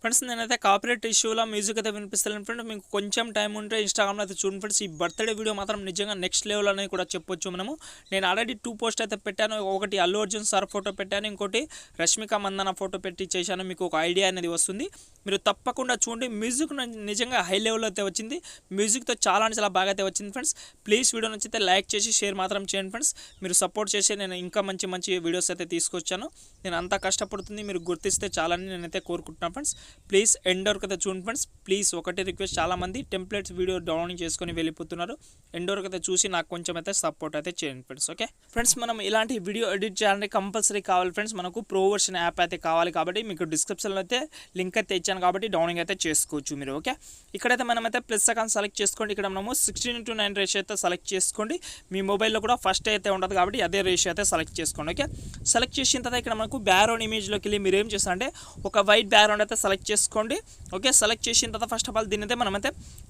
Friends నేనైతే copyright ఇష్యూలో music అయితే వినిపిస్తాను ఫ్రెండ్స్. మీకు కొంచెం టైం ఉంటే ఇన్స్టాగ్రామ్లో అయితే చూడండి ఫ్రెండ్స్. ఈ బర్త్డే వీడియో మాత్రం నిజంగా నెక్స్ట్ లెవెల్ అనేది కూడా చెప్పొచ్చు మనము. నేను ఆల్రెడీ 2 పోస్ట్ అయితే పెట్టాను. ఒకటి అల్లు అర్జున్ సార్ ఫోటో పెట్టాను, ఇంకోటి రష్మిక మందన ఫోటో పెట్టి చేశాను. మీకు ఒక ఐడియా అనేది వస్తుంది, మీరు తప్పకుండా చూడండి. మ్యూజిక్ నిజంగా హై లెవెల్లో అయితే వచ్చింది, మ్యూజిక్తో చాలా అంటే చాలా బాగా అయితే వచ్చింది ఫ్రెండ్స్. ప్లీజ్ వీడియో నచ్చితే లైక్ చేసి షేర్ మాత్రం చేయండి ఫ్రెండ్స్. మీరు సపోర్ట్ చేసి నేను ఇంకా మంచి మంచి వీడియోస్ అయితే తీసుకొచ్చాను. నేను అంతా కష్టపడుతుంది మీరు గుర్తిస్తే చాలని నేనైతే కోరుకుంటున్నాను ఫ్రెండ్స్. ప్లీజ్ ఎండ్ వరకు అయితే చూడండి ఫ్రెండ్స్. ప్లీజ్ ఒకటి రిక్వెస్ట్, చాలామంది టెంప్లెట్స్ వీడియో డౌన్లోడ్ చేసుకొని వెళ్ళిపోతున్నారు. ఎండ్ వరకు అయితే చూసి నాకు కొంచెం అయితే సపోర్ట్ అయితే చేయండి ఫ్రెండ్స్. ఓకే ఫ్రెండ్స్, మనం ఇలాంటి వీడియో ఎడిట్ చేయాలంటే కంపల్సరీ కావాలి ఫ్రెండ్స్, మనకు ప్రో వర్షన్ యాప్ అయితే కావాలి. కాబట్టి మీకు డిస్క్రిప్షన్లో అయితే లింక్ అయితే ఇచ్చాను, కాబట్టి డౌన్లోడ్ అయితే చేసుకోవచ్చు మీరు. ఓకే, ఇక్కడైతే మనమైతే ప్లస్ అకౌంట్ సెలెక్ట్ చేసుకోండి. ఇక్కడ మనము 16:9 రేషియో అయితే సెలెక్ట్ చేసుకోండి. మీ మొబైల్లో కూడా ఫస్ట్ అయితే ఉంటుంది కాబట్టి అదే రేషియో అయితే సెలెక్ట్ చేసుకోండి. ఓకే, సెలెక్ట్ చేసిన తర్వాత ఇక్కడ మనకు బ్యాక్గ్రౌండ్ ఇమేజ్లోకి వెళ్ళి మీరు ఏం చేస్తారంటే ఒక వైట్ బ్యాక్గ్రౌండ్ అయితే సెలెక్ట్ చేసుకోండి. ఓకే, సెలెక్ట్ చేసిన తర్వాత ఫస్ట్ ఆఫ్ ఆల్ దీని అయితే మనమైతే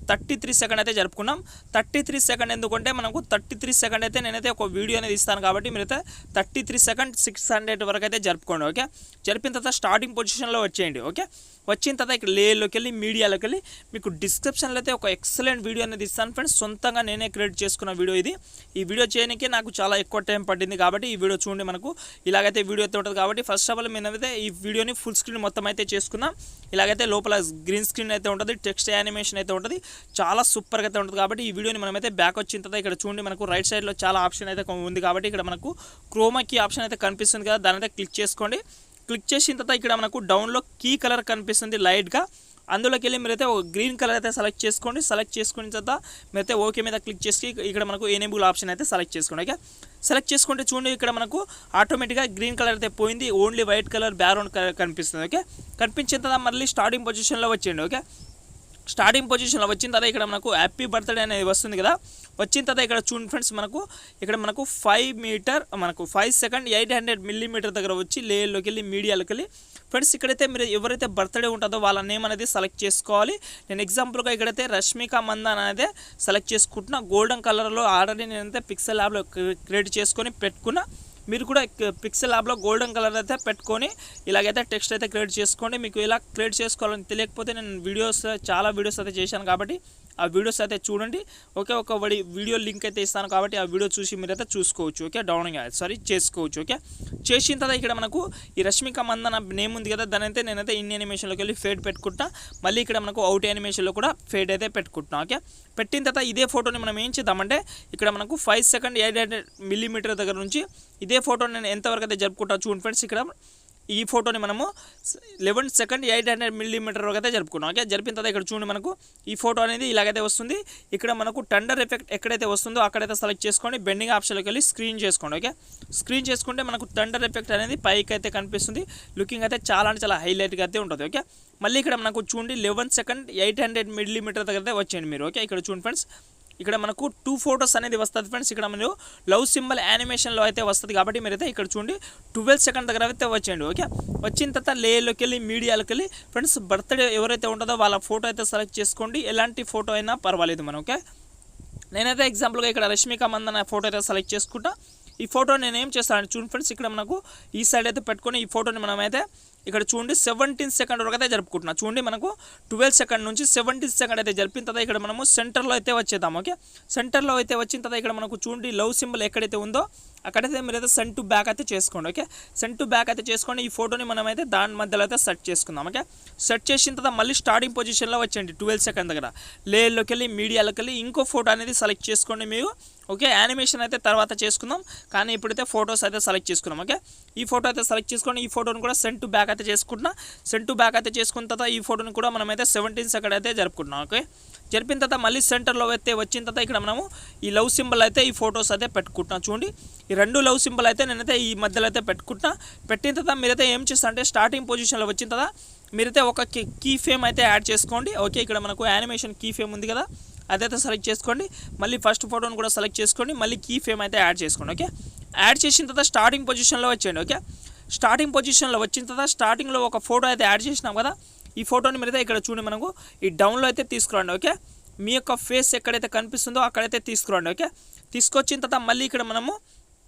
33 సెకండ్ అయితే జరుపుకున్నాం. 33 సెకండ్ ఎందుకంటే మనకు 33 సెకండ్ అయితే నేనైతే ఒక వీడియో అనేది ఇస్తాను కాబట్టి మీరైతే 33 సెకండ్ 600 వరకు అయితే జరుపుకోండి. ఓకే, జరిపిన తర్వాత స్టార్టింగ్ పొజిషన్లో వచ్చేయండి. ఓకే, వచ్చిన తర్వాత ఇక్కడ లేయర్లోకి వెళ్ళి మీడియాలోకి వెళ్ళి మీకు డిస్క్రిప్షన్లో అయితే ఒక ఎక్సలెంట్ వీడియో అనేది ఇస్తాను ఫ్రెండ్స్. సొంతంగా నేనే క్రియేట్ చేసుకున్న వీడియో ఇది. ఈ వీడియో చేయడానికి నాకు చాలా ఎక్కువ టైం పట్టింది కాబట్టి ఈ వీడియో చూడండి. మనకు ఇలాగైతే వీడియో అయితే ఉంటుంది కాబట్టి ఫస్ట్ ఆఫ్ ఆల్ మేమైతే ఈ వీడియోని ఫుల్ స్క్రీన్ మొత్తం అయితే చేసుకున్నాం. ఇలాగైతే లోపల గ్రీన్ స్క్రీన్ అయితే ఉంటుంది, టెక్స్ట్ యానిమేషన్ అయితే ఉంటుంది, చాలా సూపర్గా అయితే ఉంటుంది. కాబట్టి ఈ వీడియోని మనమైతే బ్యాక్ వచ్చిన తర్వాత ఇక్కడ చూడండి, మనకు రైట్ సైడ్లో చాలా ఆప్షన్ అయితే ఉంది కాబట్టి ఇక్కడ మనకు క్రోమా కీ ఆప్షన్ అయితే కనిపిస్తుంది కదా, దాని అయితే క్లిక్ చేసుకోండి. క్లిక్ చేసిన తర్వాత ఇక్కడ మనకు డౌన్లో కీ కలర్ కనిపిస్తుంది లైట్గా, అందులోకి వెళ్ళి మీరైతే ఒక గ్రీన్ కలర్ అయితే సెలెక్ట్ చేసుకోండి. సెలెక్ట్ చేసుకున్న తర్వాత మీరైతే ఓకే మీద క్లిక్ చేసి ఇక్కడ మనకు ఎనేబుల్ ఆప్షన్ అయితే సెలెక్ట్ చేసుకోండి. ఓకే, సెలెక్ట్ చేసుకుంటే చూడండి ఇక్కడ మనకు ఆటోమేటిక్గా గ్రీన్ కలర్ అయితే పోయింది, ఓన్లీ వైట్ కలర్ బ్యాక్గ్రౌండ్ కనిపిస్తుంది. ఓకే, కనిపించిన తర్వాత మళ్ళీ స్టార్టింగ్ పొజిషన్లో వచ్చేయండి. ఓకే, స్టార్టింగ్ పొజిషన్లో వచ్చిన తర్వాత ఇక్కడ మనకు హ్యాపీ బర్త్డే అనేది వస్తుంది కదా, వచ్చిన తర్వాత ఇక్కడ చూడండి ఫ్రెండ్స్, ఇక్కడ మనకు 5 మీటర్ మనకు 5 సెకండ్ 800 మిల్లీమీటర్ దగ్గర వచ్చి లేయర్లోకి వెళ్ళి మీడియాలోకి వెళ్ళి ఫ్రెండ్స్ ఇక్కడైతే మీరు ఎవరైతే బర్త్డే ఉంటుందో వాళ్ళ నేమ్ అనేది సెలెక్ట్ చేసుకోవాలి. నేను ఎగ్జాంపుల్గా ఇక్కడైతే రష్మిక మందన అనేది సెలెక్ట్ చేసుకుంటున్నా. గోల్డెన్ కలర్లో ఆల్రెడీ నేనైతే పిక్సెల్ యాప్లో క్రియేట్ చేసుకొని పెట్టుకున్నా. మీరు కూడా పిక్సెల్ యాప్లో గోల్డెన్ కలర్ అయితే పెట్టుకొని ఇలాగైతే టెక్స్ట్ అయితే క్రియేట్ చేసుకోండి. మీకు ఇలా క్రియేట్ చేసుకోవాలని తెలియకపోతే నేను చాలా వీడియోస్ అయితే చేశాను కాబట్టి ఆ వీడియోస్ అయితే చూడండి. ఓకే, ఒక వీడియో లింక్ అయితే ఇస్తాను కాబట్టి ఆ వీడియో చూసి మీరైతే చూసుకోవచ్చు. ఓకే, చేసుకోవచ్చు. ఓకే, చేసిన తర్వాత ఇక్కడ మనకు ఈ రష్మిక మందన నేమ్ ఉంది కదా, దాని అయితే నేనైతే ఇన్ యానిమేషన్లోకి వెళ్ళి ఫేడ్ పెట్టుకుంటా. మళ్ళీ ఇక్కడ మనకు అవుట్ యానిమేషన్లో కూడా ఫేడ్ అయితే పెట్టుకుంటున్నాం. ఓకే, పెట్టిన తర్వాత ఇదే ఫోటోని మనం ఏం చేద్దామంటే ఇక్కడ మనకు 5 సెకండ్ 800 మిల్లీమీటర్ దగ్గర నుంచి ఇదే ఫోటోని నేను ఎంతవరకు అయితే జరుపుకుంటా చూడండి ఫ్రెండ్స్. ఇక్కడ ఈ ఫోటోని మనము 11 సెకండ్ 800 మిల్లీమీటర్ వరకు అయితే జరుపుకున్నాం. ఓకే, జరిపిన తర్వాత ఇక్కడ చూడండి మనకు ఈ ఫోటో అనేది ఇలాగైతే వస్తుంది. ఇక్కడ మనకు టండర్ ఎఫెక్ట్ ఎక్కడైతే వస్తుందో అక్కడైతే సెలెక్ట్ చేసుకోండి, బెండింగ్ ఆప్షన్లోకి వెళ్ళి స్క్రీన్ చేసుకోండి. ఓకే, స్క్రీన్ చేసుకుంటే మనకు టండర్ ఎఫెక్ట్ అనేది పైకి అయితే కనిపిస్తుంది. లుకింగ్ అయితే చాలా అంటే చాలా హైలైట్గా అయితే ఉంటుంది. ఓకే, మళ్ళీ ఇక్కడ మనకు చూడండి 11 సెకండ్ 800 మిల్లీమీటర్ దగ్గర అయితే వచ్చేయండి మీరు. ఓకే, ఇక్కడ చూడండి ఫ్రెండ్స్, ఇక్కడ మనకు 2 ఫొటోస్ అనేది వస్తుంది ఫ్రెండ్స్. ఇక్కడ మీరు లవ్ సింబల్ యానిమేషన్లో అయితే వస్తుంది కాబట్టి మీరైతే ఇక్కడ చూడండి 12 సెకండ్ దగ్గర అయితే వచ్చేయండి. ఓకే, వచ్చిన తర్వాత లేయర్లోకి వెళ్ళి మీడియాలోకి వెళ్ళి ఫ్రెండ్స్ బర్త్డే ఎవరైతే ఉంటుందో వాళ్ళ ఫోటో అయితే సెలెక్ట్ చేసుకోండి. ఎలాంటి ఫోటో అయినా పర్వాలేదు మనం. ఓకే, నేనైతే ఎగ్జాంపుల్గా ఇక్కడ రష్మిక మందన ఫోటో అయితే సెలెక్ట్ చేసుకుంటా. ఈ ఫోటో నేను ఏం చేస్తాను చూడండి ఫ్రెండ్స్, ఇక్కడ మనకు ఈ సైడ్ అయితే పెట్టుకొని ఈ ఫోటోని మనమైతే ఇక్కడ చూడండి 17 సెకండ్ వరకు అయితే జరుపుకుంటున్నాం. చూడండి మనకు 12 సెకండ్ నుంచి 17 సెకండ్ అయితే జరిపిన తర్వాత ఇక్కడ మనము సెంటర్లో అయితే వచ్చేద్దాం. ఓకే, సెంటర్లో అయితే వచ్చిన తర్వాత ఇక్కడ మనకు చూడండి లవ్ సింబల్ ఎక్కడైతే ఉందో అక్కడైతే మీరైతే సెండ్ టు బ్యాక్ అయితే చేసుకోండి. ఓకే, సెండ్ టు బ్యాక్ అయితే చేసుకోండి. ఈ ఫోటోని మనమైతే దాని మధ్యలో అయితే సెట్ చేసుకుందాం. ఓకే, సెట్ చేసిన తర్వాత మళ్ళీ స్టార్టింగ్ పొజిషన్లో వచ్చేయండి 12 సెకండ్ దగ్గర లేయర్లోకి వెళ్ళి మీడియాలోకి వెళ్ళి ఇంకో ఫోటో అనేది సెలెక్ట్ చేసుకోండి మీరు. ఓకే, యానిమేషన్ అయితే తర్వాత చేసుకుందాం కానీ ఇప్పుడైతే ఫొటోస్ అయితే సెలెక్ట్ చేసుకున్నాం. ఓకే, ఈ ఫోటో అయితే సెలెక్ట్ చేసుకోండి. ఈ ఫోటోని కూడా సెండ్ టు బ్యాక్ అయితే చేసుకుంటున్నా. సెండ్ టు బ్యాక్ అయితే చేసుకున్న తర్వాత ఈ ఫోటోని కూడా మనమైతే 17 సెకండ్ అయితే జరుపుకుంటున్నాం. ఓకే, జరిపిన తర్వాత మళ్ళీ సెంటర్లో అయితే వచ్చిన తర్వాత ఇక్కడ మనము ఈ లవ్ సింబల్ అయితే ఈ ఫొటోస్ అయితే పెట్టుకుంటున్నాం. చూడండి ఈ 2 లవ్ సింబల్ అయితే నేనైతే ఈ మధ్యలో అయితే పెట్టుకుంటున్నా. పెట్టిన తర్వాత మీరైతే ఏం చేస్తారంటే స్టార్టింగ్ పొజిషన్లో వచ్చిన తర్వాత మీరైతే ఒక కీ ఫేమ్ అయితే యాడ్ చేసుకోండి. ఓకే, ఇక్కడ మనకు యానిమేషన్ కీ ఫేమ్ ఉంది కదా, అదైతే సెలెక్ట్ చేసుకోండి. మళ్ళీ ఫస్ట్ ఫోటోని కూడా సెలెక్ట్ చేసుకోండి, మళ్ళీ కీ ఫేమ్ అయితే యాడ్ చేసుకోండి. ఓకే, యాడ్ చేసిన తర్వాత స్టార్టింగ్ పొజిషన్లో వచ్చేయండి. ఓకే, స్టార్టింగ్ పొజిషన్లో వచ్చిన తర్వాత స్టార్టింగ్లో ఒక ఫోటో అయితే యాడ్ చేసినాం కదా, ఈ ఫోటోని మీరైతే ఇక్కడ చూడండి మనకు ఈ డౌన్లో అయితే తీసుకురండి. ఓకే, మీ యొక్క ఫేస్ ఎక్కడైతే కనిపిస్తుందో అక్కడైతే తీసుకురండి. ఓకే, తీసుకొచ్చిన తర్వాత మళ్ళీ ఇక్కడ మనము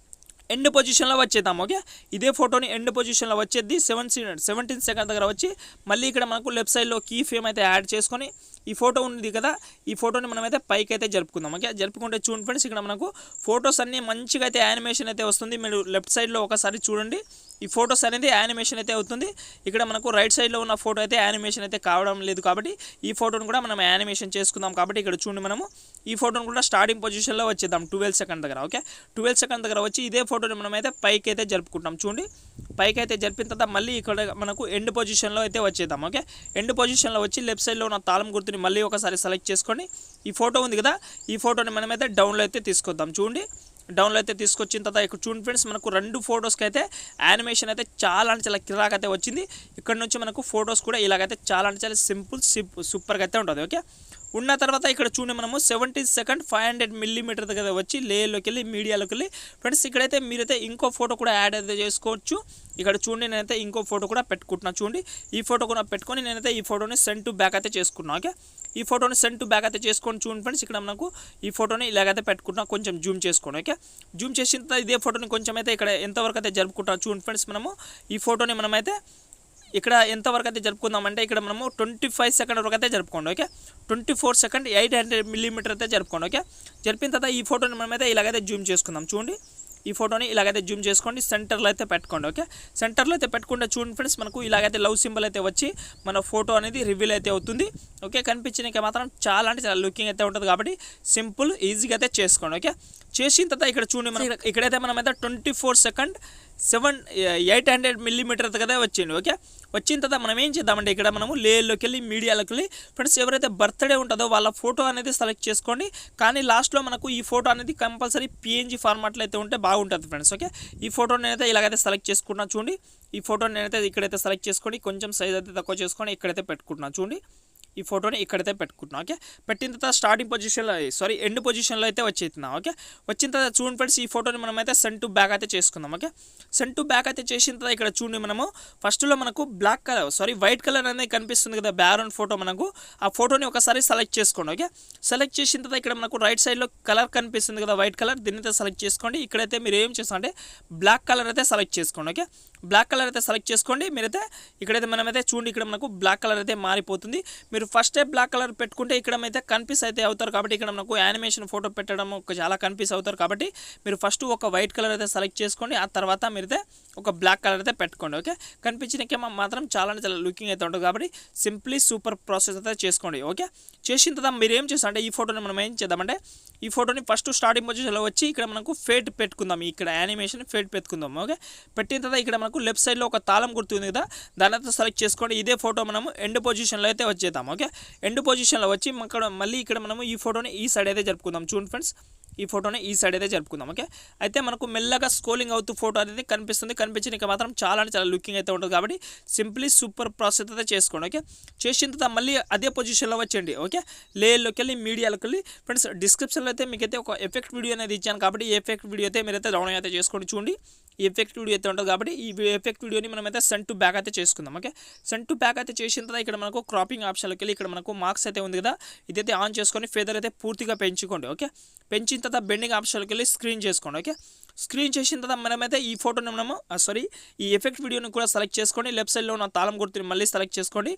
ఎండ్ పొజిషన్లో వచ్చేద్దాం. ఓకే, ఇదే ఫోటోని ఎండ్ పొజిషన్లో వచ్చేది 17 సెకండ్ దగ్గర వచ్చి మళ్ళీ ఇక్కడ మనకు లెఫ్ట్ సైడ్లో కీ ఫ్రేమ్ అయితే యాడ్ చేసుకొని ఈ ఫోటో ఉంది కదా, ఈ ఫోటోని మనమైతే పైకి అయితే జరుపుకుందాం. ఓకే, జరుపుకుంటే చూడండి ఫ్రెండ్స్, ఇక్కడ మనకు ఫొటోస్ అన్నీ మంచిగా అయితే యానిమేషన్ అయితే వస్తుంది. మీరు లెఫ్ట్ సైడ్లో ఒకసారి చూడండి, ఈ ఫొటోస్ అనేది యానిమేషన్ అయితే అవుతుంది. ఇక్కడ మనకు రైట్ సైడ్లో ఉన్న ఫోటో అయితే యానిమేషన్ అయితే కావడం లేదు కాబట్టి ఈ ఫోటోని కూడా మనం యానిమేషన్ చేసుకుందాం. కాబట్టి ఇక్కడ చూడండి, మనము ఈ ఫోటోని కూడా స్టార్టింగ్ పొజిషన్లో వచ్చేద్దాం 12 సెకండ్ దగ్గర. ఓకే, 12 సెకండ్ దగ్గర వచ్చి ఇదే ఫోటోని మనమైతే పైకి అయితే జరుపుకుంటాం. చూడండి, పైకి అయితే జరిపిన తర్వాత మళ్ళీ ఇక్కడ మనకు ఎండ్ పొజిషన్లో అయితే వచ్చేద్దాం. ఓకే, ఎండ్ పొజిషన్లో వచ్చి లెఫ్ట్ సైడ్లో ఉన్న తాళం గుర్తుని మళ్ళీ ఒకసారి సెలెక్ట్ చేసుకొని ఈ ఫోటో ఉంది కదా, ఈ ఫోటోని మనమైతే డౌన్లో అయితే తీసుకొద్దాం. చూడండి, డౌన్లో అయితే తీసుకొచ్చిన తర్వాత ఇక్కడ చూడండి ఫ్రెండ్స్, మనకు 2 ఫొటోస్కి అయితే యానిమేషన్ అయితే చాలా అంటే చాలా కిరాక్ అయితే వచ్చింది. ఇక్కడ నుంచి మనకు ఫొటోస్ కూడా ఇలాగైతే చాలా అంటే చాలా సింపుల్ సూపర్గా అయితే ఉంటుంది. ఓకే, ఉన్న తర్వాత ఇక్కడ చూడండి, మనము 17 సెకండ్ 500 మిల్లీమీటర్ దగ్గర వచ్చి లేయర్లోకి వెళ్ళి మీడియాలోకి వెళ్ళి ఫ్రెండ్స్ ఇక్కడైతే మీరైతే ఇంకో ఫోటో కూడా యాడ్ అయితే చేసుకోవచ్చు. ఇక్కడ చూడండి, నేనైతే ఇంకో ఫోటో కూడా పెట్టుకుంటున్నాను. చూడండి, ఈ ఫోటో కూడా పెట్టుకొని నేనైతే ఈ ఫోటోని సెండ్ టు బ్యాక్ అయితే చేసుకున్నాను. ఓకే, ఈ ఫోటోని సెండ్ టు బ్యాక్ అయితే చేసుకొని చూడండి ఫ్రెండ్స్, ఇక్కడ మనకు ఈ ఫోటోని ఇలాగైతే పెట్టుకుంటున్నా. కొంచెం జూమ్ చేసుకోండి. ఓకే, జూమ్ చేసిన తర్వాత ఇదే ఫోటోని కొంచెం అయితే ఇక్కడ ఎంతవరకు అయితే జరుపుకుంటాం చూడండి ఫ్రెండ్స్, మనము ఈ ఫోటోని మనమైతే ఇక్కడ ఎంతవరకు అయితే జరుపుకుందామంటే ఇక్కడ మనము 25 సెకండ్ వరకు అయితే జరుపుకోండి. ఓకే, 24 సెకండ్ 800 మిల్లీమీటర్ అయితే జరుపుకోండి. ఓకే, జరిపిన తర్వాత ఈ ఫోటోని మనమైతే ఇలాగైతే జూమ్ చేసుకుందాం. చూడండి, ఈ ఫోటోని ఇలాగైతే జూమ్ చేసుకోండి, సెంటర్లో అయితే పెట్టుకోండి. ఓకే, సెంటర్లో అయితే పెట్టుకుంటే చూడండి ఫ్రెండ్స్, మనకు ఇలాగైతే లవ్ సింబల్ అయితే వచ్చి మన ఫోటో అనేది రివీల్ అయితే అవుతుంది. ఓకే, కనిపించడానికి మాత్రం చాలా అంటే చాలా లుకింగ్ అయితే ఉంటుంది కాబట్టి సింపుల్ ఈజీగా అయితే చేసుకోండి. ఓకే, చేసిన తర్వాత ఇక్కడ చూడండి, మనం ఇక్కడైతే మనమైతే 24 సెకండ్ 800 మిల్లీమీటర్ కదా వచ్చింది. ఓకే, వచ్చిన తర్వాత మనం ఏం చేద్దామంటే ఇక్కడ మనము లేయర్లోకి వెళ్ళి మీడియాలోకి వెళ్ళి ఫ్రెండ్స్ ఎవరైతే బర్త్డే ఉంటుందో వాళ్ళ ఫోటో అనేది సెలెక్ట్ చేసుకోండి. కానీ లాస్ట్లో మనకు ఈ ఫోటో అనేది కంపల్సరీ PNG ఫార్మాట్లో అయితే ఉంటే బాగుంటుంది ఫ్రెండ్స్. ఓకే, ఈ ఫోటోని అయితే ఇలాగైతే సెలెక్ట్ చేసుకున్నా. చూడండి, ఈ ఫోటోని నేనైతే ఇక్కడైతే సెలెక్ట్ చేసుకొని కొంచెం సైజ్ అయితే తక్కువ చేసుకొని ఇక్కడైతే పెట్టుకుంటున్నాను. చూడండి, ఈ ఫోటోని ఇక్కడైతే పెట్టుకుంటున్నాం. ఓకే, పెట్టిన తర్వాత స్టార్టింగ్ పొజిషన్లో ఎండ్ పొజిషన్లో అయితే వచ్చేస్తున్నాం. ఓకే, వచ్చిన తర్వాత చూడండి ఫ్రెండ్స్, ఈ ఫోటోని మనమైతే సెండ్ టు బ్యాక్ అయితే చేసుకుందాం. ఓకే, సెండ్ టు బ్యాక్ అయితే చేసిన తర్వాత ఇక్కడ చూడండి, మనము ఫస్ట్లో మనకు వైట్ కలర్ అనేది కనిపిస్తుంది కదా బ్యాక్గ్రౌండ్ ఫోటో, మనకు ఆ ఫోటోని ఒకసారి సెలెక్ట్ చేసుకోండి. ఓకే, సెలెక్ట్ చేసిన తర్వాత ఇక్కడ మనకు రైట్ సైడ్లో కలర్ కనిపిస్తుంది కదా వైట్ కలర్, దీన్ని అయితే సెలెక్ట్ చేసుకోండి. ఇక్కడైతే మీరు ఏం చేస్తారంటే బ్లాక్ కలర్ అయితే సెలెక్ట్ చేసుకోండి. ఓకే, బ్లాక్ కలర్ అయితే సెలెక్ట్ చేసుకోండి. మీరైతే ఇక్కడైతే మనమైతే చూడండి, ఇక్కడ మనకు బ్లాక్ కలర్ అయితే మారిపోతుంది. మీరు ఫస్ట్ బ్లాక్ కలర్ పెట్టుకుంటే ఇక్కడ అయితే కన్ఫ్యూజ్ అయితే అవుతారు కాబట్టి ఇక్కడ మనకు యానిమేషన్ ఫోటో పెట్టడం చాలా కన్ఫ్యూజ్ అవుతారు కాబట్టి మీరు ఫస్ట్ ఒక వైట్ కలర్ అయితే సెలెక్ట్ చేసుకోండి, ఆ తర్వాత మీరైతే ఒక బ్లాక్ కలర్ అయితే పెట్టుకోండి. ఓకే, కనిపించడానికి మాత్రం చాలా లుకింగ్ అయితే ఉంటుంది కాబట్టి సింప్లీ సూపర్ ప్రాసెస్ అయితే చేసుకోండి. ఓకే, చేసిన తర్వాత మీరు ఏం చేస్తారంటే ఈ ఫోటోని మనం ఏం చేద్దామంటే ఈ ఫోటోని ఫస్ట్ స్టార్టింగ్ పొజిషన్లో వచ్చి ఇక్కడ మనకు ఫేట్ పెట్టుకుందాం. ఇక్కడ యానిమేషన్ ఫేట్ పెట్టుకుందాం. ఓకే, పెట్టిన తర్వాత ఇక్కడ మనకు లెఫ్ట్ సైడ్లో ఒక తాళం గుర్తుంది కదా, దాని అయితే సెలెక్ట్ చేసుకోండి. ఇదే ఫోటో మనము ఎండ్ పొజిషన్లో అయితే వచ్చేద్దాం. ఓకే, ఎండ్ పొజిషన్లో వచ్చి మళ్ళీ ఇక్కడ మనము ఈ ఫోటోని ఈ సైడ్ అయితే జరుపుకుందాం. చూడండి ఫ్రెండ్స్, ఈ ఫోటోని ఈ సైడ్ అయితే జరుపుకుందాం. ఓకే, అయితే మనకు మెల్లగా స్క్రోలింగ్ అవుతూ ఫోటో అనేది కనిపించడానికి మాత్రం చాలా అంటే చాలా లుకింగ్ అయితే ఉంటుంది కాబట్టి సింప్లీ సూపర్ ప్రాసెస్ అయితే చేసుకోండి. ఓకే, చేసిన తర్వాత మళ్ళీ అదే పొజిషన్లో వచ్చేయండి. ఓకే, లేయర్లోకి వెళ్ళి మీడియాలోకి వెళ్ళి ఫ్రెండ్స్ డిస్క్రిప్షన్లో అయితే మీకైతే ఒక ఎఫెక్ట్ వీడియో అనేది ఇచ్చాను కాబట్టి ఈ ఎఫెక్ట్ వీడియో అయితే మీరైతే డౌన్లోడ్ అయితే చేసుకోండి. చూడండి, ఈ ఎఫెక్ట్ వీడియో అయితే ఉంటుంది కాబట్టి ఈ ఎఫెక్ట్ వీడియోని మనమైతే సెండ్ టు బ్యాక్ అయితే చేసుకుందాం. ఓకే, సెండ్ టు బ్యాక్ అయితే చేసిన తర్వాత ఇక్కడ మనకు క్రాపింగ్ ఆప్షన్లోకి వెళ్ళి ఇక్కడ మనకు మార్క్స్ అయితే ఉంది కదా, ఇదైతే ఆన్ చేసుకొని ఫెదర్ అయితే పూర్తిగా పెంచుకోండి. ఓకే, పెంచిన తర్వాత బెండింగ్ ఆప్షన్లోకి వెళ్ళి స్క్రీన్ చేసుకోండి. ఓకే, స్క్రీన్ చేసిన తర్వాత మనమైతే ఈ ఫోటోని ఈ ఎఫెక్ట్ వీడియోని కూడా సెలెక్ట్ చేసుకోండి. లెఫ్ట్ సైడ్లో ఉన్న తాళం గుర్తుని మళ్ళీ సెలెక్ట్ చేసుకోండి.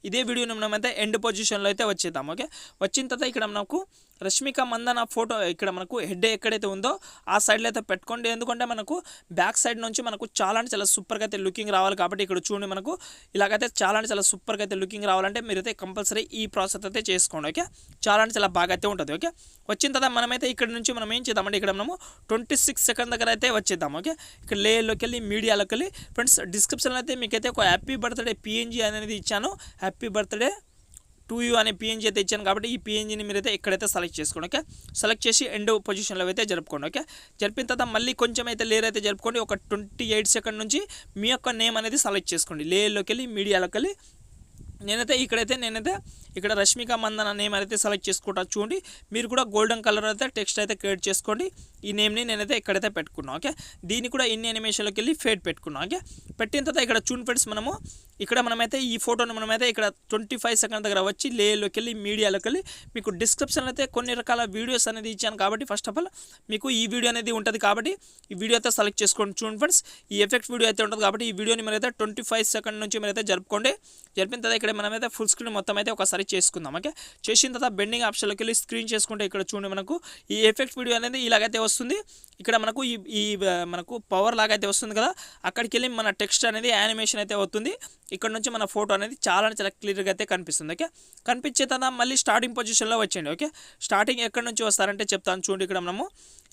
ఇదే వీడియోని మనమైతే ఎండ్ పొజిషన్లో అయితే వచ్చేద్దాం. ఓకే, వచ్చిన తర్వాత ఇక్కడ మనకు రష్మిక మందన ఫోటో ఇక్కడ మనకు హెడ్ ఎక్కడైతే ఉందో ఆ సైడ్లో అయితే పెట్టుకోండి. ఎందుకంటే మనకు బ్యాక్ సైడ్ నుంచి మనకు చాలా అంటే చాలా సూపర్గా అయితే లుకింగ్ రావాలి కాబట్టి ఇక్కడ చూడండి, మనకు ఇలాగైతే చాలా అంటే చాలా సూపర్గా అయితే లుకింగ్ రావాలంటే మీరైతే కంపల్సరీ ఈ ప్రాసెస్ అయితే చేసుకోండి. ఓకే, చాలా అంటే చాలా బాగా అయితే ఉంటుంది. ఓకే, వచ్చిన తర్వాత మనమైతే ఇక్కడ నుంచి మనం ఏం చేద్దామంటే ఇక్కడ మనము 26 సెకండ్ దగ్గర అయితే వచ్చేద్దాం. ఓకే, ఇక్కడ లేయర్లోకి వెళ్ళి మీడియాలోకి వెళ్ళి ఫ్రెండ్స్ డిస్క్రిప్షన్లో అయితే మీకైతే ఒక హ్యాపీ బర్త్డే PNG అనేది ఇచ్చాను. హ్యాపీ బర్త్డే టు యూ అనే PNG అయితే ఇచ్చాను కాబట్టి ఈ PNGని మీరైతే ఇక్కడైతే సెలెక్ట్ చేసుకోండి. ఓకే, సెలెక్ట్ చేసి ఎండ్ పొజిషన్లో అయితే జరుపుకోండి. ఓకే, జరిపిన తర్వాత మళ్ళీ కొంచెం అయితే లేయర్ అయితే జరుపుకోండి. ఒక 28 సెకండ్ నుంచి మీ యొక్క నేమ్ అనేది సెలెక్ట్ చేసుకోండి. లేయర్లోకి వెళ్ళి మీడియాలోకి వెళ్ళి నేనైతే ఇక్కడ రష్మిక మందన నేమ్ అయితే సెలెక్ట్ చేసుకుంటా చూడండి. మీరు కూడా గోల్డెన్ కలర్ అయితే టెక్స్ట్ అయితే క్రియేట్ చేసుకోండి. ఈ నేమ్ని నేనైతే ఇక్కడైతే పెట్టుకున్నాను. ఓకే, దీన్ని కూడా ఇన్ యానిమేషన్లోకి వెళ్ళి ఫేడ్ పెట్టుకున్నాం. ఓకే, పెట్టిన తర్వాత ఇక్కడ చూడండి ఫ్రెండ్స్, ఇక్కడ మనమైతే ఈ ఫోటోను మనమైతే ఇక్కడ 25 సెకండ్ దగ్గర వచ్చి లేయర్లోకి వెళ్ళి మీడియాలోకి వెళ్ళి మీకు డిస్క్రిప్షన్ అయితే కొన్ని రకాల వీడియోస్ అనేది ఇచ్చాను. కాబట్టి ఫస్ట్ ఆఫ్ ఆల్ మీకు ఈ వీడియో అనేది ఉంటుంది కాబట్టి ఈ వీడియో అయితే సెలెక్ట్ చేసుకోండి. చూడండి ఫ్రెండ్స్, ఈ ఎఫెక్ట్ వీడియో అయితే ఉంటుంది కాబట్టి ఈ వీడియోని మీరైతే 25 సెకండ్ నుంచి మీరైతే జరుపుకోండి. జరిపిన తర్వాత ఇక్కడ మనమైతే ఫుల్ స్క్రీన్ మొత్తం అయితే ఒకసారి చేసుకుందాం. ఓకే, చేసిన తర్వాత బెండింగ్ ఆప్షన్లోకి వెళ్ళి స్క్రీన్ చేసుకుంటే ఇక్కడ చూడండి మనకు ఈ ఎఫెక్ట్ వీడియో అనేది ఇలాగైతే వస్తుంది. ఇక్కడ మనకు ఈ మనకు పవర్ లాగా అయితే వస్తుంది కదా, అక్కడికి వెళ్ళి మన టెక్స్ట్ అనేది యానిమేషన్ అయితే అవుతుంది. ఇక్కడ నుంచి మన ఫోటో అనేది చాలా క్లియర్గా అయితే కనిపిస్తుంది. ఓకే, కనిపించే తర్వాత మళ్ళీ స్టార్టింగ్ పొజిషన్లో వచ్చేయండి. ఓకే, స్టార్టింగ్ ఎక్కడి నుంచి వస్తారంటే చెప్తాను చూడండి.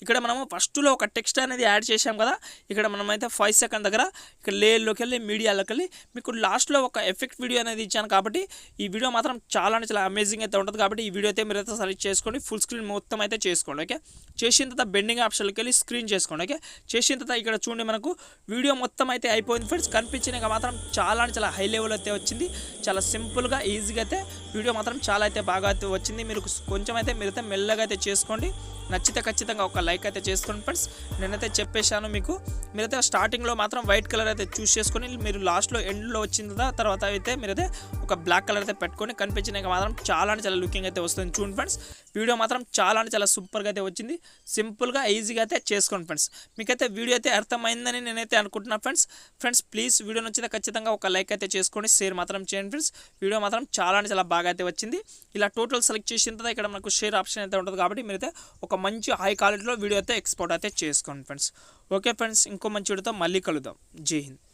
ఇక్కడ మనము ఫస్ట్లో ఒక టెక్స్ట్ అనేది యాడ్ చేసాం కదా, ఇక్కడ మనమైతే 5 సెకండ్ దగ్గర ఇక్కడ లేయర్లోకి వెళ్ళి మీడియాలోకి వెళ్ళి మీకు లాస్ట్లో ఒక ఎఫెక్ట్ వీడియో అనేది ఇచ్చాను. కాబట్టి ఈ వీడియో మాత్రం చాలా అమేజింగ్ అయితే ఉంటుంది. కాబట్టి ఈ వీడియో అయితే మీరైతే సెలెక్ట్ చేసుకోండి, ఫుల్ స్క్రీన్ మొత్తం అయితే చేసుకోండి. ఓకే, చేసిన తర్వాత బెండింగ్ ఆప్షన్లోకి వెళ్ళి స్క్రీన్ చేసుకోండి. ఓకే, చేసిన తర్వాత ఇక్కడ చూడండి మనకు వీడియో మొత్తం అయితే అయిపోయింది ఫ్రెండ్స్. కనిపించినాక మాత్రం చాలా హై లెవెల్ అయితే వచ్చింది. చాలా సింపుల్గా ఈజీగా అయితే వీడియో మాత్రం చాలా అయితే బాగా అయితే వచ్చింది. మీరు కొంచెం అయితే మీరైతే మెల్లగా అయితే చేసుకోండి. నచ్చితే ఖచ్చితంగా ఒక లైక్ అయితే చేసుకోండి ఫ్రెండ్స్. నేనైతే చెప్పేశాను మీకు, మీరైతే స్టార్టింగ్లో మాత్రం వైట్ కలర్ అయితే చూస్ చేసుకొని మీరు లాస్ట్లో ఎండ్లో వచ్చిన తర్వాత అయితే మీరైతే ఒక బ్లాక్ కలర్ అయితే పెట్టుకొని కనిపించినాక మాత్రం చాలా లుకింగ్ అయితే వస్తుంది. చూడండి ఫ్రెండ్స్, వీడియో మాత్రం చాలా సూపర్గా అయితే వచ్చింది. సింపుల్గా ఈజీగా అయితే చేసుకోండి ఫ్రెండ్స్. మీకైతే వీడియో అయితే అర్థమైందని నేనైతే అనుకుంటున్నాను ఫ్రెండ్స్. ప్లీజ్ వీడియో నచ్చితే ఖచ్చితంగా ఒక లైక్ అయితే చేసుకోండి, షేర్ మాత్రం చేయండి ఫ్రెండ్స్. వీడియో మాత్రం చాలా బాగా అయితే వచ్చింది. ఇలా టోటల్ సెలెక్ట్ చేసిన తర్వాత ఇక్కడ మనకు షేర్ ఆప్షన్ అయితే ఉంటుంది. కాబట్టి మీరైతే ఒక మంచి హై క్వాలిటీలో వీడియో అయితే ఎక్స్పోర్ట్ అయితే చేసుకోండి ఫ్రెండ్స్. ఓకే ఫ్రెండ్స్, ఇంకో మంచి వీడియోతో మళ్ళీ కలుద్దాం. జై హింద్.